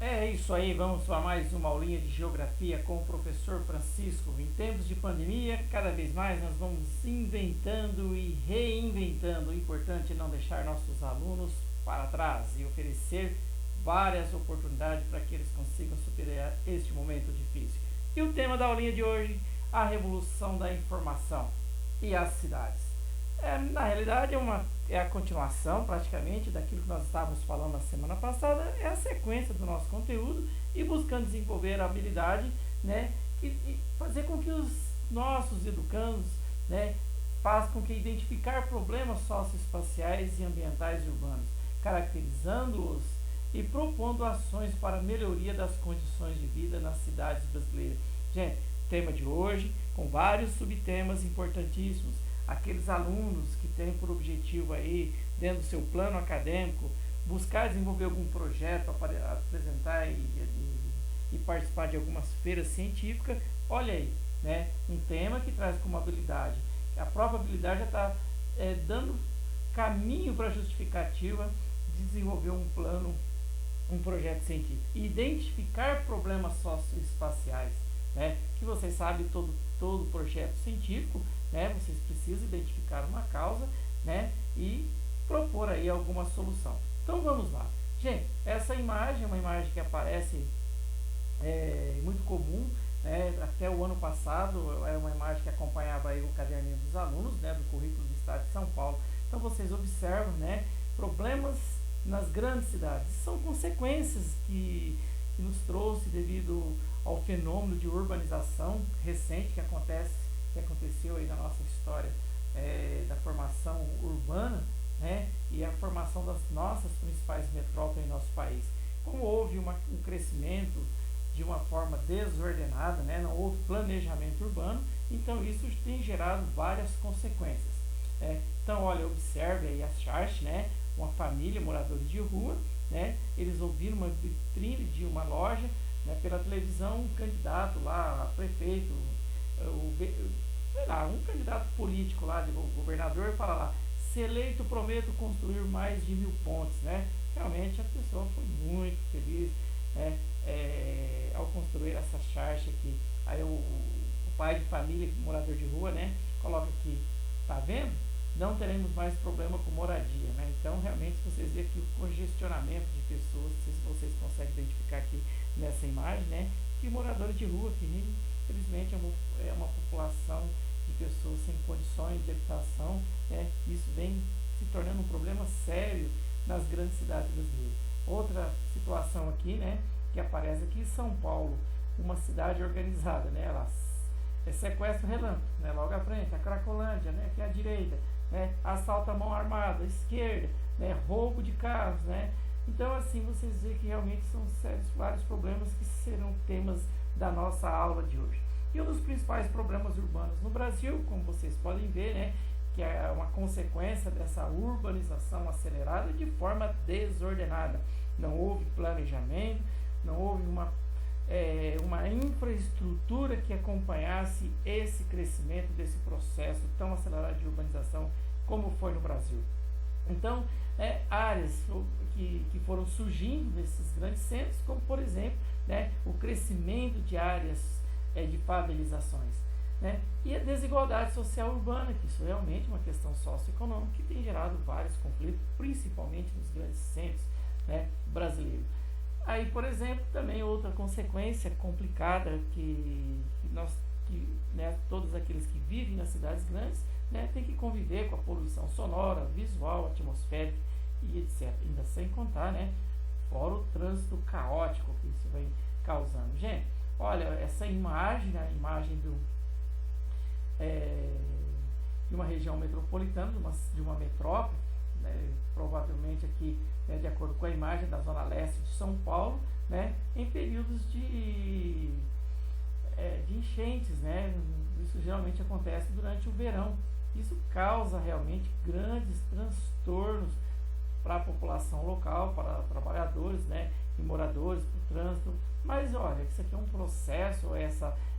É isso aí, vamos para mais uma aulinha de geografia com o professor Francisco. Em tempos de pandemia, cada vez mais nós vamos inventando e reinventando. O importante é não deixar nossos alunos para trás e oferecer várias oportunidades para que eles consigam superar este momento difícil. E o tema da aulinha de hoje, a revolução da informação e as cidades. Na realidade é a continuação praticamente daquilo que nós estávamos falando na semana passada, é a sequência do nosso conteúdo e buscando desenvolver a habilidade, né, e fazer com que os nossos educandos, né, façam com que identificar problemas socioespaciais e ambientais urbanos, caracterizando-os e propondo ações para a melhoria das condições de vida nas cidades brasileiras. Gente, tema de hoje com vários subtemas importantíssimos. Aqueles alunos que têm por objetivo aí, dentro do seu plano acadêmico, buscar desenvolver algum projeto para apresentar e participar de algumas feiras científicas, olha aí, né? Um tema que traz como habilidade. A própria habilidade já está dando caminho para a justificativa de desenvolver um plano, um projeto científico. Identificar problemas socioespaciais, né? Que vocês sabem, todo projeto científico, né, vocês precisam identificar uma causa, né, e propor aí alguma solução. Então vamos lá. Gente, essa imagem é uma imagem que aparece muito comum, né, até o ano passado era uma imagem que acompanhava aí o caderninho dos alunos, né, do currículo do estado de São Paulo. Então vocês observam, né, problemas nas grandes cidades. São consequências que nos trouxe devido ao fenômeno de urbanização recente que aconteceu aí na nossa história, da formação urbana, né, e a formação das nossas principais metrópoles em nosso país. Como houve um crescimento de uma forma desordenada, né, não houve planejamento urbano, então isso tem gerado várias consequências. Então, olha, observe aí as charts, né, uma família, moradores de rua, né, eles ouviram uma vitrine de uma loja, né, pela televisão, um candidato lá, a prefeito, sei lá, um candidato político lá, de governador, fala lá: se eleito, prometo construir mais de 1000 pontes, né? Realmente a pessoa foi muito feliz, né, ao construir essa charge aqui. Aí o pai de família, morador de rua, né, coloca aqui: tá vendo? Não teremos mais problema com moradia, né? Então realmente vocês veem aqui o congestionamento de pessoas, se vocês conseguem identificar aqui nessa imagem, né, que moradores de rua, que infelizmente é uma população de pessoas sem condições de habitação, né? Isso vem se tornando um problema sério nas grandes cidades brasileiras. Outra situação aqui, né, que aparece aqui: São Paulo, uma cidade organizada, né? Ela sequestro relâmpago, né, logo à frente, a Cracolândia, né, aqui à direita, né, assalto à mão armada, à esquerda, né, roubo de carros, né. Então, assim, vocês veem que realmente são sérios vários problemas que serão temas da nossa aula de hoje. E um dos principais problemas urbanos no Brasil, como vocês podem ver, né, que é uma consequência dessa urbanização acelerada de forma desordenada. Não houve planejamento, não houve uma infraestrutura que acompanhasse esse crescimento desse processo tão acelerado de urbanização como foi no Brasil. Então, áreas que foram surgindo nesses grandes centros, como por exemplo, né, o crescimento de áreas de favelizações, né, e a desigualdade social urbana, que isso é realmente uma questão socioeconômica que tem gerado vários conflitos, principalmente nos grandes centros, né, brasileiros. Aí, por exemplo, também outra consequência complicada né, todos aqueles que vivem nas cidades grandes, né, tem que conviver com a poluição sonora, visual, atmosférica e etc. Ainda sem contar, né, fora o trânsito caótico que isso vem causando. Gente, olha, essa imagem, a imagem de uma região metropolitana, de uma metrópole, né, provavelmente aqui, né, de acordo com a imagem da zona leste de São Paulo, né, em períodos de enchentes, né, isso geralmente acontece durante o verão. Isso causa realmente grandes transtornos para a população local, para trabalhadores, né, e moradores, para o trânsito. Mas olha, isso aqui é um processo,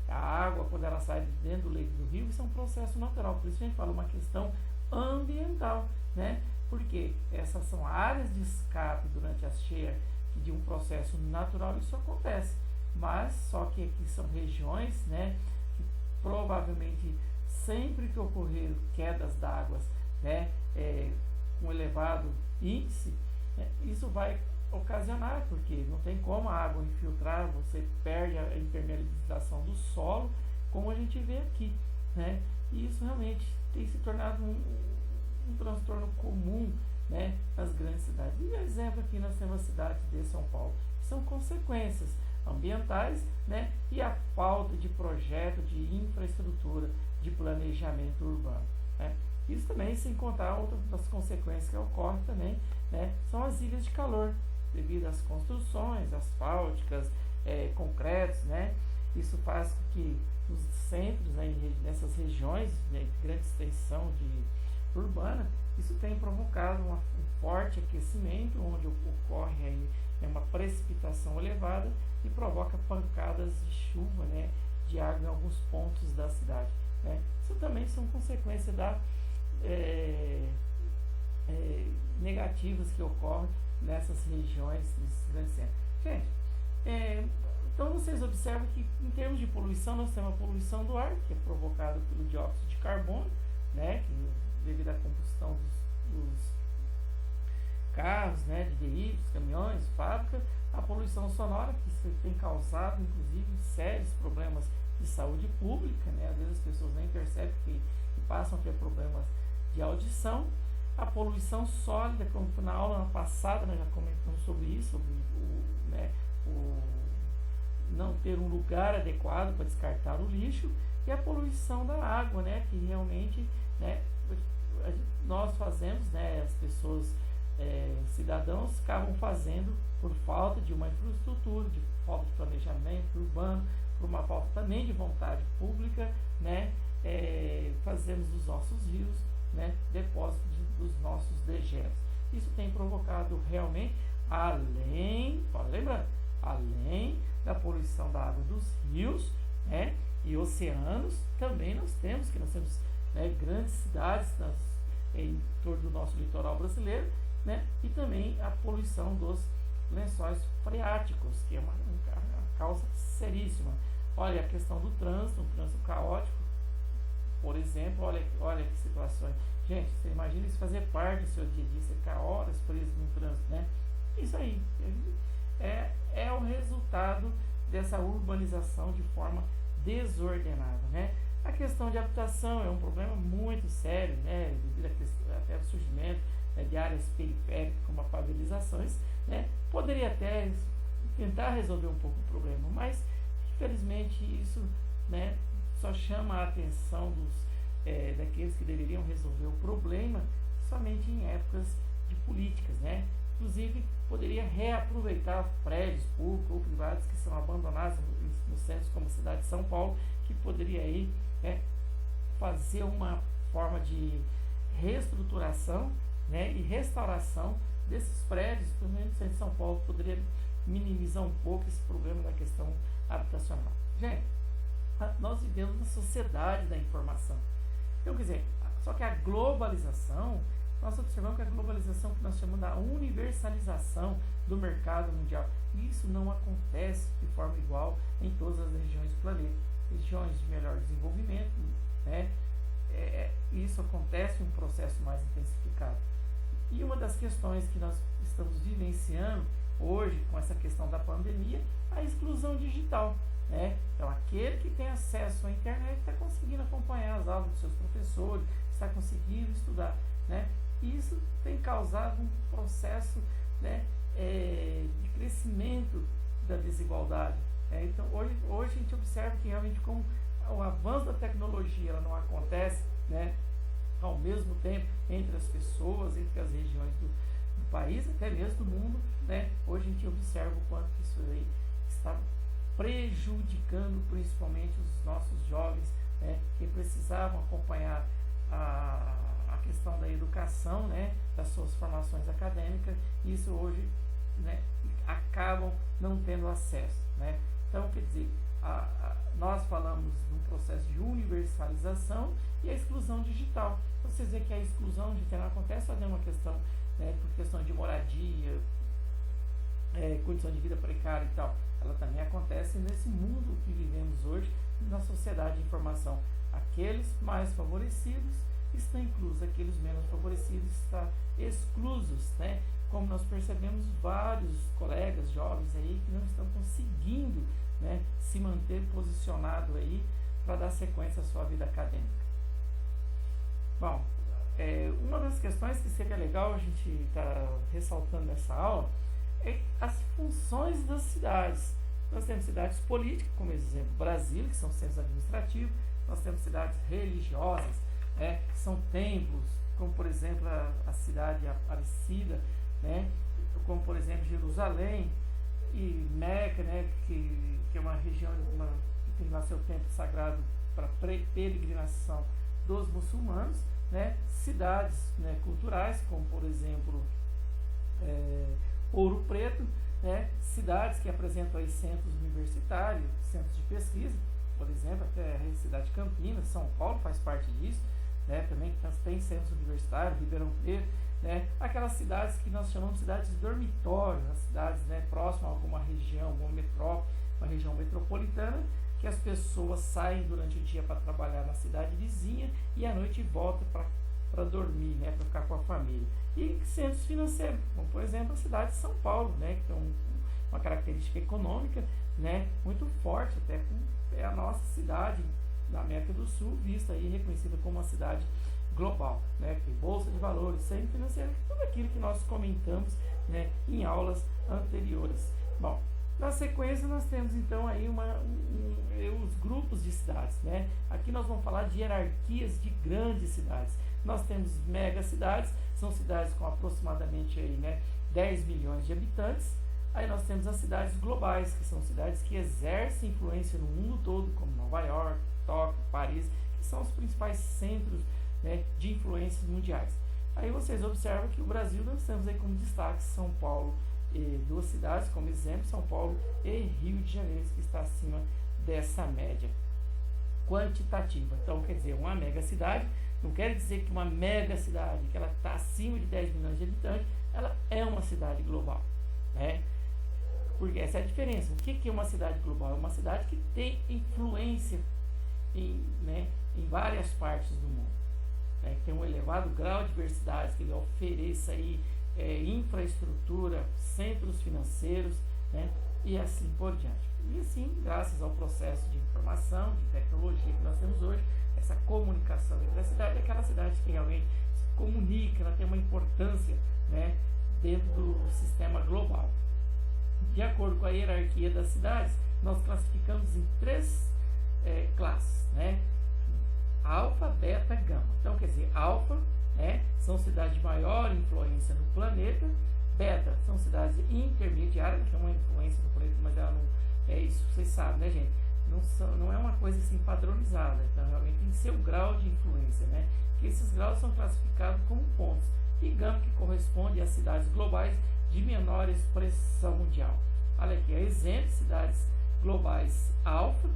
a água, quando ela sai de dentro do leito do rio, isso é um processo natural. Por isso a gente fala uma questão ambiental, né? Porque essas são áreas de escape durante as cheias que de um processo natural isso acontece, mas só que aqui são regiões, né, que provavelmente sempre que ocorrer quedas d'água, né, com elevado índice, isso vai ocasionar, porque não tem como a água infiltrar, você perde a impermeabilização do solo, como a gente vê aqui, né? E isso realmente tem se tornado um transtorno comum, né, nas grandes cidades. E exemplo aqui nós temos a cidade de São Paulo, que são consequências ambientais, né, e a falta de projeto de infraestrutura, de planejamento urbano, né? Isso também, sem contar outras das consequências que ocorrem também, né, são as ilhas de calor, devido às construções asfálticas, concretos, né? Isso faz com que nos centros, né, nessas regiões, né, de grande extensão urbana, isso tem provocado um forte aquecimento, onde ocorre aí, né, uma precipitação elevada e provoca pancadas de chuva, né, de água em alguns pontos da cidade, né? Isso também são consequências negativas que ocorrem nessas regiões, nesses grandes centros. Gente, então vocês observam que em termos de poluição, nós temos a poluição do ar, que é provocada pelo dióxido de carbono, né, que devido à combustão dos carros, né, de veículos, caminhões, fábricas, a poluição sonora, que isso tem causado, inclusive, sérios problemas de saúde pública, né, às vezes as pessoas nem percebem que passam a ter problemas de audição. A poluição sólida, como na aula passada nós já comentamos sobre isso, sobre o não ter um lugar adequado para descartar o lixo, e a poluição da água, né, que realmente, né, nós fazemos, né, as pessoas, cidadãos, acabam fazendo por falta de uma infraestrutura, de falta de planejamento urbano, por uma falta também de vontade pública, né, fazemos dos nossos rios, né, depósito dos nossos dejetos. Isso tem provocado realmente, além da poluição da água dos rios, né, e oceanos, também nós temos, né, grandes cidades em torno do nosso litoral brasileiro, né, e também a poluição dos lençóis freáticos, que é uma causa seríssima. Olha a questão do trânsito, um trânsito caótico, por exemplo, olha que situações. Gente, você imagina isso fazer parte do seu dia a dia, você ficar horas preso no trânsito, né? Isso aí é o resultado dessa urbanização de forma desordenada, né? A questão de habitação é um problema muito sério, né? Devido até ao surgimento, né, de áreas periféricas como a favelizações, né? Poderia até tentar resolver um pouco o problema, mas infelizmente isso, né, só chama a atenção daqueles que deveriam resolver o problema somente em épocas de políticas, né? Inclusive, poderia reaproveitar prédios públicos ou privados que são abandonados nos centros como a cidade de São Paulo, que poderia aí, né, fazer uma forma de reestruturação, né, e restauração desses prédios, pelo menos no centro de São Paulo, poderia minimizar um pouco esse problema da questão habitacional. Gente, nós vivemos na sociedade da informação. Então, quer dizer, só que a globalização, nós observamos que a globalização que nós chamamos da universalização do mercado mundial, isso não acontece de forma igual em todas as regiões do planeta. Regiões de melhor desenvolvimento, né, isso acontece em um processo mais intensificado. E uma das questões que nós estamos vivenciando hoje com essa questão da pandemia, a exclusão digital, né? Então, aquele que tem acesso à internet está conseguindo acompanhar as aulas dos seus professores, está conseguindo estudar, né? E isso tem causado um processo, né, de crescimento da desigualdade. Então, hoje a gente observa que realmente como o avanço da tecnologia ela não acontece, né, ao mesmo tempo entre as pessoas, entre as regiões do país, até mesmo do mundo, né? Hoje a gente observa o quanto isso aí está prejudicando principalmente os nossos jovens, né, que precisavam acompanhar a questão da educação, né, das suas formações acadêmicas, e isso hoje, né, acabam não tendo acesso, né? Então, quer dizer, nós falamos de um processo de universalização e a exclusão digital. Vocês veem que a exclusão digital acontece só de uma questão, né, por questão de moradia, condição de vida precária e tal, ela também acontece nesse mundo que vivemos hoje, na sociedade de informação. Aqueles mais favorecidos estão inclusos, aqueles menos favorecidos estão exclusos, né? Como nós percebemos, vários colegas jovens aí que não estão conseguindo, né, se manter posicionado aí para dar sequência à sua vida acadêmica. Bom, uma das questões que seria legal a gente estar ressaltando nessa aula é as funções das cidades. Nós temos cidades políticas, como exemplo Brasília, que são centros administrativos. Nós temos cidades religiosas, que são templos, como por exemplo a cidade Aparecida, né, como por exemplo Jerusalém e Meca, né, que é uma região que tem lá seu templo sagrado para peregrinação dos muçulmanos, né, cidades, né, culturais, como por exemplo Ouro Preto, né, cidades que apresentam aí centros universitários, centros de pesquisa, por exemplo, até a cidade de Campinas, São Paulo faz parte disso, né, também tem centros universitários, Ribeirão Preto, né, aquelas cidades que nós chamamos de cidades de dormitório, as cidades, né, próximas a alguma região, alguma metrópole, uma região metropolitana, que as pessoas saem durante o dia para trabalhar na cidade vizinha e à noite voltam para dormir, né, para ficar com a família. E centros financeiros, como por exemplo a cidade de São Paulo, né, que tem uma característica econômica, né, muito forte, até é a nossa cidade da América do Sul, vista aí, reconhecida como uma cidade global, né, que tem bolsa de valores, centro financeiro, tudo aquilo que nós comentamos, né, em aulas anteriores. Bom, na sequência nós temos então aí os grupos de cidades, né? Aqui nós vamos falar de hierarquias de grandes cidades. Nós temos megacidades, são cidades com aproximadamente aí, né, 10 milhões de habitantes. Aí nós temos as cidades globais, que são cidades que exercem influência no mundo todo, como Nova York, Tóquio, Paris, que são os principais centros, né, de influências mundiais. Aí vocês observam que o Brasil nós temos aí como destaque São Paulo e duas cidades, como exemplo, São Paulo e Rio de Janeiro, que está acima dessa média quantitativa. Então, quer dizer, uma mega cidade, não quer dizer que uma mega cidade, que ela está acima de 10 milhões de habitantes, ela é uma cidade global, né? Porque essa é a diferença. O que é uma cidade global? É uma cidade que tem influência em várias partes do mundo, né? Que tem um elevado grau de diversidade, que ele ofereça aí infraestrutura, centros financeiros, né, e assim por diante. E assim, graças ao processo de informação, de tecnologia que nós temos hoje, essa comunicação entre a cidade, aquela cidade que realmente se comunica, ela tem uma importância, né, dentro do sistema global. De acordo com a hierarquia das cidades, nós classificamos em três classes, né? Alfa, beta, gama. Então, quer dizer, alfa, são cidades de maior influência no planeta. Beta são cidades intermediárias, que é uma influência no planeta, mas ela não é isso, vocês sabem, né, gente? Não é uma coisa assim padronizada, então realmente tem seu grau de influência, né? Que esses graus são classificados como pontos. E gama, que corresponde às cidades globais de menor expressão mundial. Olha aqui, exemplo, cidades globais alfa,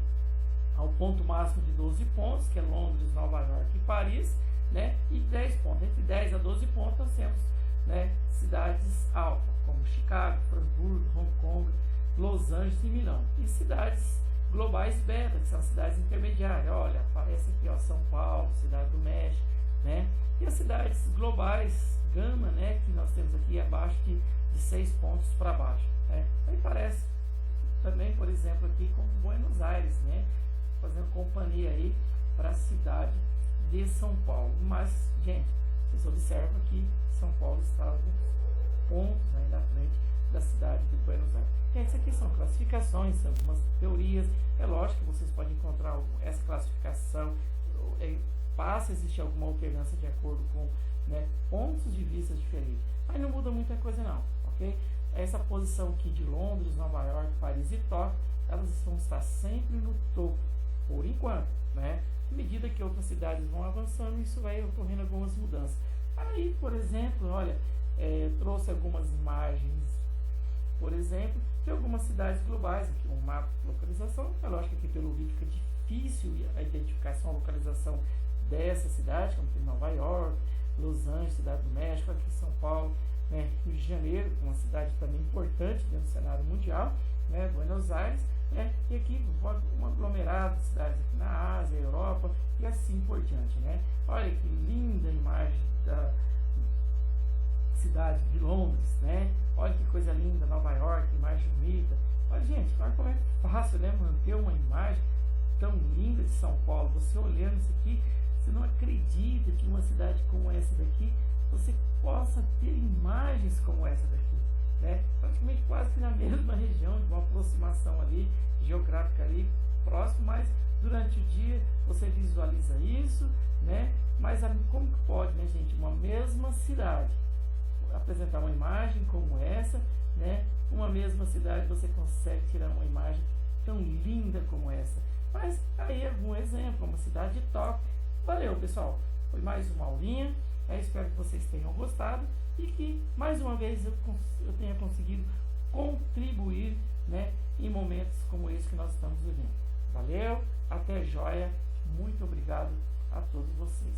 ao ponto máximo de 12 pontos, que é Londres, Nova York e Paris, né? E 10 pontos. Entre 10 a 12 pontos nós temos, né, cidades alfa, como Chicago, Frankfurt, Hong Kong, Los Angeles e Milão. E cidades globais beta, que são cidades intermediárias. Olha, aparece aqui, ó, São Paulo, Cidade do México, né? E as cidades globais gama, né, que nós temos aqui abaixo de 6 pontos para baixo, né? Aí parece também, por exemplo, aqui como Buenos Aires, né? Fazendo companhia aí para a cidade de São Paulo. Mas, gente, vocês observam que São Paulo está alguns pontos aí na frente da cidade de Buenos Aires. Gente, isso aqui são classificações, são algumas teorias. É lógico que vocês podem encontrar essa classificação, passa a existir alguma alternância de acordo com, né, pontos de vista diferentes. Mas não muda muita coisa não, ok? Essa posição aqui de Londres, Nova York, Paris e Tóquio, elas vão estar sempre no topo, por enquanto, né? À medida que outras cidades vão avançando, isso vai ocorrendo algumas mudanças. Aí, por exemplo, olha, trouxe algumas imagens, por exemplo, de algumas cidades globais, aqui um mapa de localização. É lógico que aqui pelo vídeo fica difícil a identificação, a localização dessa cidade, como tem Nova York, Los Angeles, Cidade do México, aqui São Paulo, né? Rio de Janeiro, uma cidade também importante dentro do cenário mundial, né? Buenos Aires, né? E aqui um aglomerado de cidades aqui na Ásia, Europa e assim por diante, né? Olha que linda imagem da cidade de Londres, né? Olha que coisa linda, Nova York, imagem bonita. Olha, gente, olha como é fácil, né? Manter uma imagem tão linda de São Paulo. Você olhando isso aqui, você não acredita que uma cidade como essa daqui, você possa ter imagens como essa daqui, né? Praticamente quase que na mesma região, de uma aproximação ali, geográfica ali, próximo, mas durante o dia você visualiza isso, né? Mas como que pode, né, gente, uma mesma cidade apresentar uma imagem como essa, né? Uma mesma cidade você consegue tirar uma imagem tão linda como essa. Mas aí algum exemplo, uma cidade de Tóquio. Valeu, pessoal, foi mais uma aulinha, espero que vocês tenham gostado e que mais uma vez eu tenha conseguido contribuir, né, em momentos como esse que nós estamos vivendo. Valeu, até joia, muito obrigado a todos vocês.